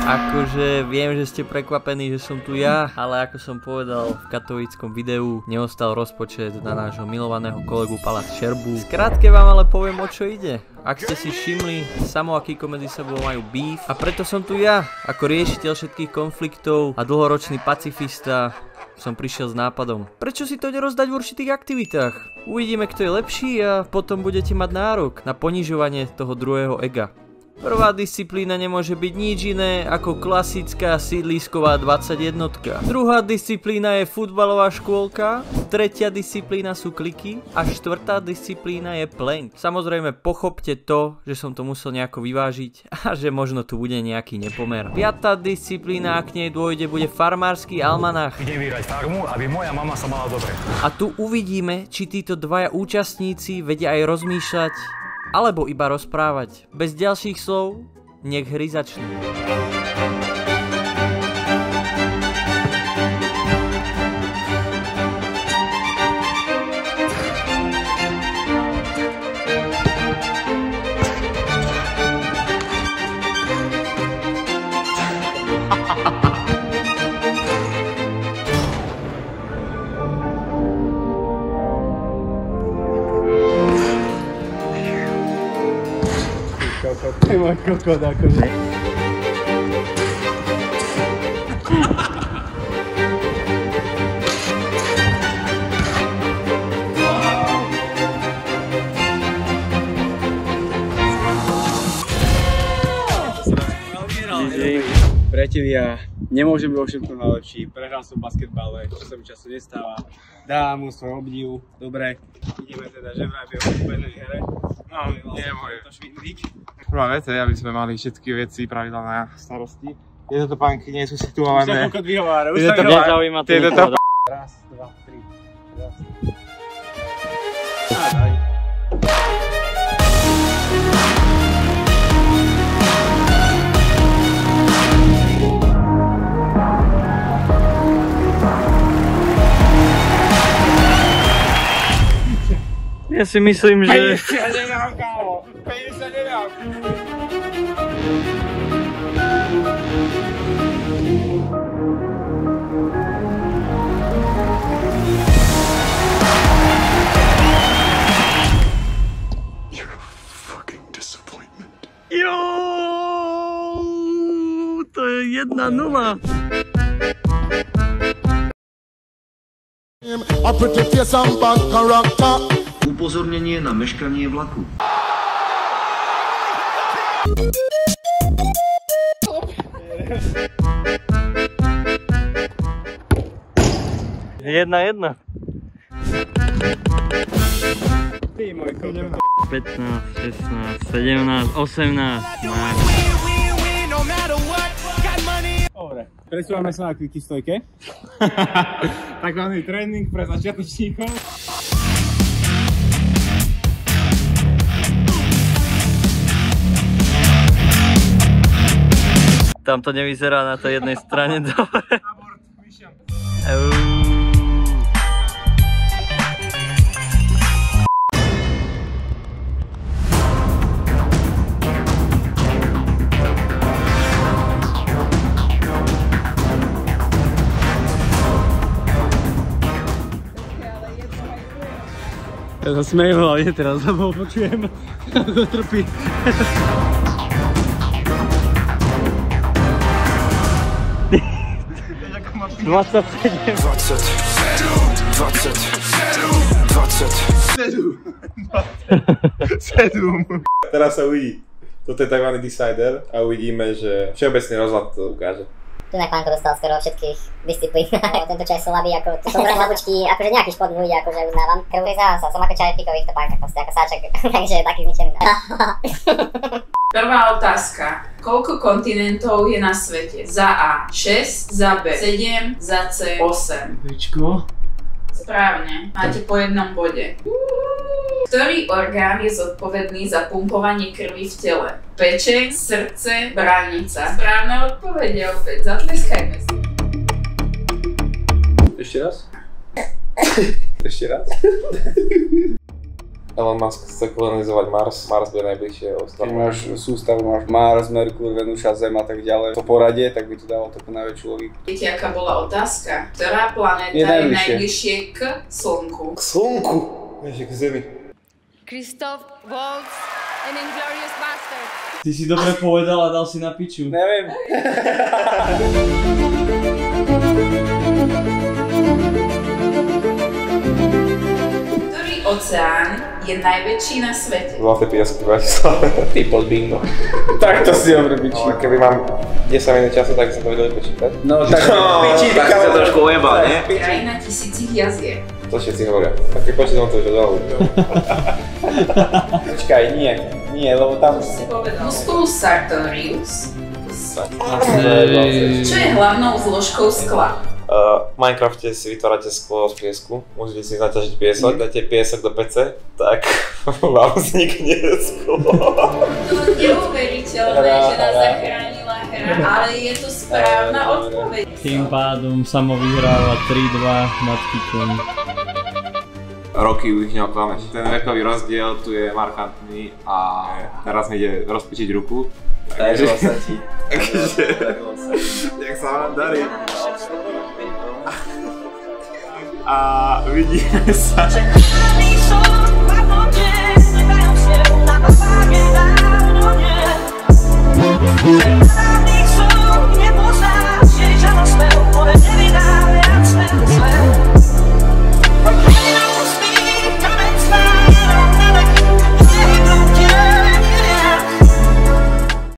Akože viem, že ste prekvapení, že som tu ja, ale ako som povedal v katovickom videu, neostal rozpočet na nášho milovaného kolegu Palac Šerbu. Skrátke vám ale poviem, o čo ide. Ak ste si všimli, samoakí medzi sebou majú beef a preto som tu ja, ako riešiteľ všetkých konfliktov a dlhoročný pacifista, som prišiel s nápadom. Prečo si to nerozdať v určitých aktivitách? Uvidíme, kto je lepší a potom budete mať nárok na ponižovanie toho druhého ega. Prvá disciplína nemôže byť nič iné ako klasická sídlisková 21. Druhá disciplína je futbalová škôlka, tretia disciplína sú kliky a štvrtá disciplína je plank. Samozrejme pochopte to, že som to musel nejako vyvážiť a že možno tu bude nejaký nepomer. Piatá disciplína, ak nej dôjde, bude farmársky almanach. Idem vyrať farmu, aby moja mama sa mala dobre. A tu uvidíme, či títo dvaja účastníci vedia aj rozmýšľať alebo iba rozprávať. Bez ďalších slov, nech hry začnú. Ty môj kokot akože. Priatelia, nemôžem byť vo všetkom najlepší, prehral som v basketbale, čo sa mi často nestáva. Dávam mu svoj obdiv, dobre, ideme teda, že vraj v úplnej hre. No, nie môj. Prvá vec je, aby sme mali všetky veci pravidlá na starosti. Tieto topánky nie sú situované. Už sa pokot vyhovára, Tieto nezaujíma to nikoho. Raz, dva, tri. Raz. A daj. Ja si myslím, že... 50 nedám, kámo! 50 nedám! Jo, to je 1-0. Upozornění na meškanie vlaku. Jedna. Ty môj kokot. 15, 16, 17, 18. Dobre, presúvame sa na kliky stojke. Takzvaný tréning pre začiatočníkov. Tam to nevyzerá na tej jednej strane dobre. Abort, myšiam. Ja sa smejem hlavne teraz, lebo počujem, ako trpí. 27. 7. Teraz sa uvidí. Toto je tzv. Decider a uvidíme, že všeobecný rozhľad to ukáže. Tu na Klánko dostal skoro všetkých disciplínách. Tento čaj slabý, ako to som slabučky, akože nejaký šport mu ide, akože uznávam. Krv je zása, som ako čaj v pikových topánkach, proste ako sáček, takže je taký zničený. Prvá otázka. Koľko kontinentov je na svete? Za A 6, za B 7, za C 8. Bečko. Správne, máte po jednom bode. Ktorý orgán je zodpovedný za pumpovanie krvi v tele? Pečeň, srdce, bránica. Správne odpovede opäť, zatleskajme si. Ešte raz? Ešte raz? Elon Musk chce kolonizovať Mars. Mars bude najbližšie Keď ostrov. máš sústavu, máš Mars, Merkur, Venuša, Zem a tak ďalej. To poradie, tak by to dalo takú najväčšiu logiku. Viete, aká bola otázka? Ktorá planéta Je je najbližšie? najbližšie k Slnku? K slnku! Vieš, k Zemi. Christoph Waltz, an Inglourious Bastard. Ty si dobre povedal a dal si na piču. Neviem. Ktorý oceán je najväčší na svete? Zlaté piesky v Bratislave. Ty pod bingo. Tak to si dobre piči. Ale keby mám 10 minút času, tak sa to vedeli počítať. No tak piči, Tak sa trošku ojebal, nie? Krajina tisícich jazier. To všetci hovoria. Tak keď počítam to už od veľa. Počkaj, nie, lebo tam... Si povedal. Musculus sartorius. Čo je hlavnou zložkou skla? V Minecrafte si vytvárate sklo z piesku, môžete si naťažiť piesok, dáte piesok do pece, tak vám vznikne sklo. To neuveriteľné, že nás zachránila hra, ale je to správna odpoveď. Tým pádom Samo vyhráva 3-2 nad Kikom. Roky ich neoklameš. Ten vekový rozdiel tu je markantný a teraz mi ide rozpičiť ruku. Takže sa ti. Jak sa vám darí. A vidíme sa. Thank you.